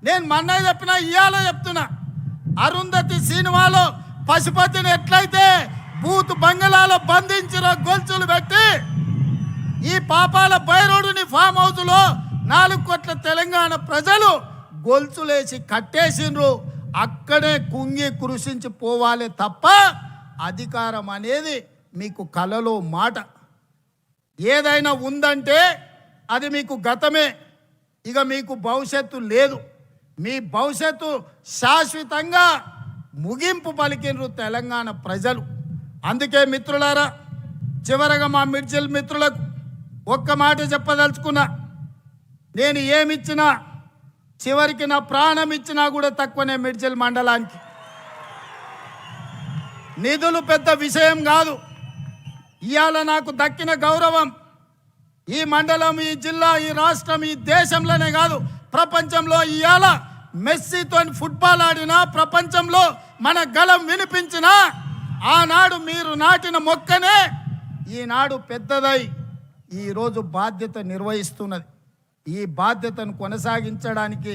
నేను మొన్న చెప్పినా ఇవాళ చెప్తున్నా, అరుంధతి సినిమాలో పశుపతిని ఎట్లయితే బూత్ బంగళాలో బంధించిన గొలుసులు పెట్టి ఈ పాపాల బైరోడుని ఫామ్ హౌస్లో 4 కోట్ల తెలంగాణ ప్రజలు గొలుసులేసి కట్టేసిండ్రు. అక్కడే కుంగి కృషించి పోవాలి తప్ప అధికారం అనేది మీకు కలలో మాట. ఏదైనా ఉందంటే అది మీకు గతమే, ఇక మీకు భవిష్యత్తు లేదు. మీ భవిష్యత్తు శాశ్వతంగా ముగింపు పలికినరు తెలంగాణ ప్రజలు. అందుకే మిత్రులారా, చివరగా మా మిర్జిల్ మిత్రులకు ఒక్క మాట చెప్పదలుచుకున్నా, నేను ఏమిచ్చినా చివరికి నా ప్రాణం ఇచ్చినా కూడా తక్కువనే. మిర్జిల్ మండలానికి నిధులు పెద్ద విషయం కాదు. ఇవాళ నాకు దక్కిన గౌరవం ఈ మండలం, ఈ జిల్లా, ఈ రాష్ట్రం, ఈ దేశంలోనే కాదు ప్రపంచంలో. ఇవాళ మెస్సీతో ఫుట్బాల్ ఆడినా, ప్రపంచంలో మన గళం వినిపించినా, ఆనాడు మీరు నాటిన మొక్కనే ఈనాడు పెద్దదై ఈరోజు బాధ్యత నిర్వహిస్తున్నది. ఈ బాధ్యతను కొనసాగించడానికి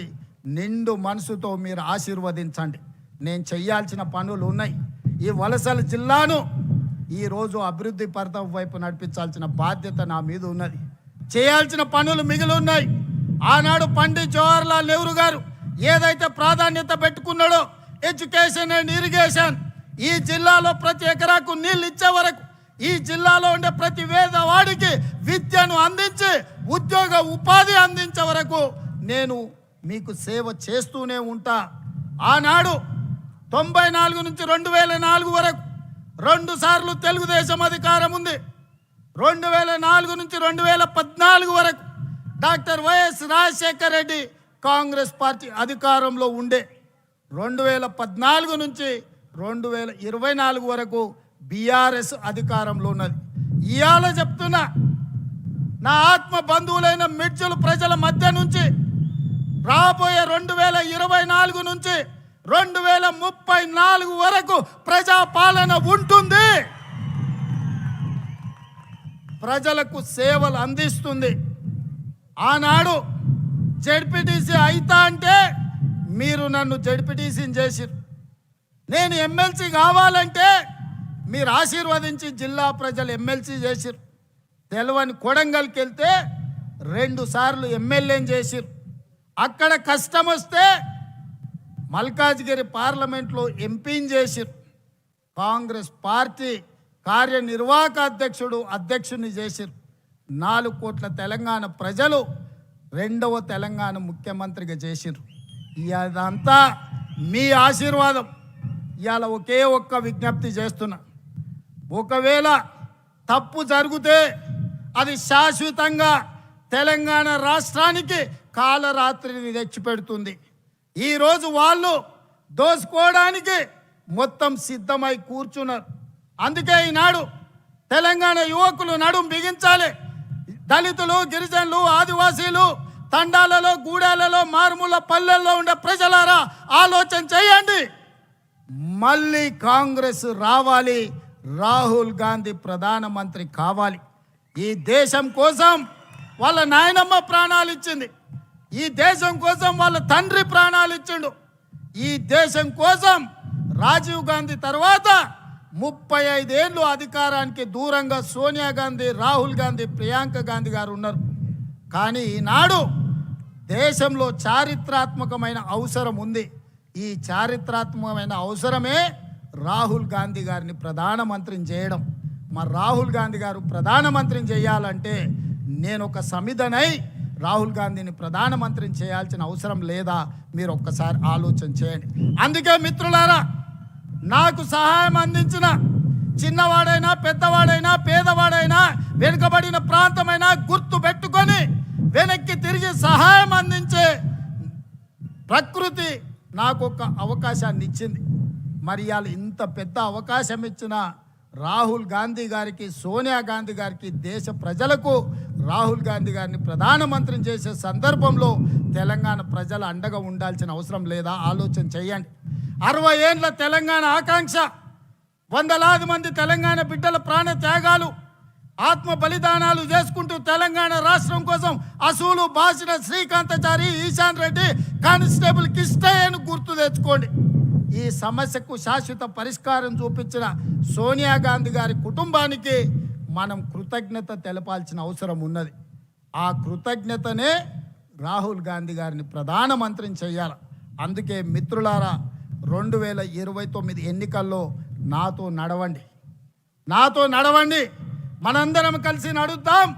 నిండు మనసుతో మీరు ఆశీర్వదించండి. నేను చేయాల్సిన పనులు ఉన్నాయి. ఈ వలసల జిల్లాను ఈరోజు అభివృద్ధి పథం వైపు నడిపించాల్సిన బాధ్యత నా మీద ఉన్నది. చేయాల్సిన పనులు మిగిలి ఉన్నాయి. ఆనాడు పండిత్ జవహర్లాల్ నెహ్రూ గారు ఏదైతే ప్రాధాన్యత పెట్టుకున్నాడో ఎడ్యుకేషన్ అండ్ ఇరిగేషన్, ఈ జిల్లాలో ప్రతి ఎకరాకు నీళ్ళు ఇచ్చే వరకు, ఈ జిల్లాలో ఉండే ప్రతి పేదవాడికి విద్యను అందించి ఉద్యోగ ఉపాధి అందించే వరకు నేను మీకు సేవ చేస్తూనే ఉంటా. ఆనాడు 94 నుంచి 2004 వరకు 2 సార్లు తెలుగుదేశం అధికారం ఉంది. 2004 నుంచి 2014 వరకు doctor YS Rajasekhara Reddy Congress party అధికారంలో ఉండే. 2014 నుంచి 2024 వరకు బీఆర్ఎస్ అధికారంలో ఉన్నది. ఇవాళ చెప్తున్నా, నా ఆత్మ బంధువులైన మిర్జుల ప్రజల మధ్య నుంచి రాబోయే 2024 నుంచి 2034 వరకు ప్రజాపాలన ఉంటుంది. ప్రజలకు సేవలు అందిస్తుంది. ఆనాడు జడ్పీటీసీ అయితా అంటే మీరు నన్ను జడ్పీటీసీని చేసిరు. నేను ఎమ్మెల్సీ కావాలంటే మీరు ఆశీర్వదించి జిల్లా ప్రజలు ఎమ్మెల్సీ చేసిరు. తెలవని కొడంగల్కి వెళ్తే 2 సార్లు ఎమ్మెల్యేని చేసిరు. అక్కడ కష్టం వస్తే మల్కాజ్గిరి పార్లమెంట్లో ఎంపీని చేసిరు. కాంగ్రెస్ పార్టీ కార్యనిర్వాహక అధ్యక్షుడిని చేసిరు. 4 కోట్ల తెలంగాణ ప్రజలు 2వ తెలంగాణ ముఖ్యమంత్రిగా చేసిరు. ఇదంతా మీ ఆశీర్వాదం. ఇవాళ ఒకే ఒక్క విజ్ఞప్తి చేస్తున్నా, ఒకవేళ తప్పు జరిగితే అది శాశ్వతంగా తెలంగాణ రాష్ట్రానికి కాలరాత్రిని తెచ్చిపెడుతుంది. ఈరోజు వాళ్ళు దోసుకోవడానికి మొత్తం సిద్ధమై కూర్చున్నారు. అందుకే ఈనాడు తెలంగాణ యువకులు నడుం బిగించాలి. దళితులు, గిరిజనులు, ఆదివాసీలు, తండాలలో, గూడాలలో, మారుమూల పల్లెల్లో ఉండే ప్రజలారా ఆలోచన చేయండి. మళ్ళీ కాంగ్రెస్ రావాలి, రాహుల్ గాంధీ ప్రధానమంత్రి కావాలి. ఈ దేశం కోసం వాళ్ళ నాయనమ్మ ప్రాణాలు ఇచ్చింది. ఈ దేశం కోసం వాళ్ళ తండ్రి ప్రాణాలు ఇచ్చిండు. ఈ దేశం కోసం రాజీవ్ గాంధీ తర్వాత 35 ఏళ్ళు అధికారానికి దూరంగా సోనియా గాంధీ, రాహుల్ గాంధీ, ప్రియాంక గాంధీ గారు ఉన్నారు. కానీ ఈనాడు దేశంలో చారిత్రాత్మకమైన అవసరం ఉంది. ఈ చారిత్రాత్మకమైన అవసరమే రాహుల్ గాంధీ గారిని ప్రధానమంత్రిని చేయడం. మరి రాహుల్ గాంధీ గారు ప్రధానమంత్రిని చేయాలంటే నేను ఒక సమిధనై రాహుల్ గాంధీని ప్రధానమంత్రిని చేయాల్సిన అవసరం లేదా? మీరు ఒక్కసారి ఆలోచన చేయండి. అందుకే మిత్రులారా, నాకు సహాయం అందించిన చిన్నవాడైనా, పెద్దవాడైనా, పేదవాడైనా, వెనుకబడిన ప్రాంతమైనా గుర్తు పెట్టుకొని వెనక్కి తిరిగి సహాయం అందించే ప్రకృతి నాకు ఒక అవకాశాన్ని ఇచ్చింది. మరి ఇవాళ ఇంత పెద్ద అవకాశం ఇచ్చిన రాహుల్ గాంధీ గారికి, సోనియా గాంధీ గారికి, దేశ ప్రజలకు రాహుల్ గాంధీ గారిని ప్రధానమంత్రిని చేసే సందర్భంలో తెలంగాణ ప్రజలు అండగా ఉండాల్సిన అవసరం లేదా? ఆలోచన చేయండి. 60 ఏళ్ళ తెలంగాణ ఆకాంక్ష, వందలాది మంది తెలంగాణ బిడ్డల ప్రాణ త్యాగాలు, ఆత్మ బలిదానాలు చేసుకుంటూ తెలంగాణ రాష్ట్రం కోసం అసూలు బాసిన శ్రీకాంతాచారి, ఈశాన్ రెడ్డి, కానిస్టేబుల్ కిష్టయ్యను గుర్తు తెచ్చుకోండి. ఈ సమస్యకు శాశ్వత పరిష్కారం చూపించిన సోనియా గాంధీ గారి కుటుంబానికి మనం కృతజ్ఞత తెలపాల్సిన అవసరం ఉన్నది. ఆ కృతజ్ఞతనే రాహుల్ గాంధీ గారిని ప్రధానమంత్రిని చేయాలి. అందుకే మిత్రులారా, 2029 ఎన్నికల్లో నాతో నడవండి. మనందరం కలిసి నడుద్దాం.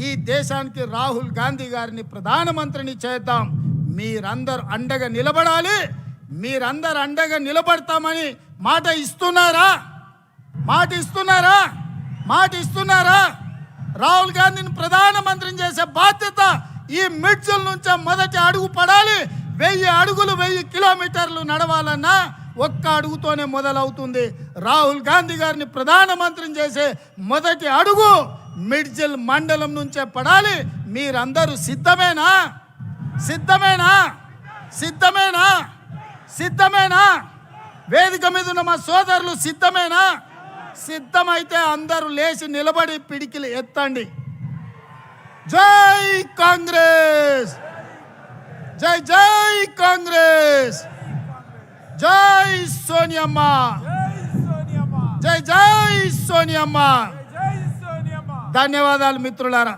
ఈ దేశానికి రాహుల్ గాంధీ గారిని ప్రధానమంత్రిని చేద్దాం. మీరందరూ అండగా నిలబడాలి. మీరందరూ అండగా నిలబడతామని మాట ఇస్తున్నారా? రాహుల్ గాంధీని ప్రధానమంత్రిని చేసే బాధ్యత ఈ మిడ్జిల్ నుంచే మొదటి అడుగు పడాలి. 1000 అడుగులు 1000 కిలోమీటర్లు నడవాలన్నా ఒక్క అడుగుతోనే మొదలవుతుంది. రాహుల్ గాంధీ గారిని ప్రధానమంత్రిని చేసే మొదటి అడుగు మిడ్జిల్ మండలం నుంచే పడాలి. మీరందరూ సిద్ధమేనా? వేదిక మీద ఉన్న మా సోదరులు సిద్ధమైతే అందరూ లేచి నిలబడి పిడికిలు ఎత్తండి. జై కాంగ్రెస్, జై కాంగ్రెస్, జై సోనియమ్మ, జై సోనియమ్మ. ధన్యవాదాలు మిత్రులారా.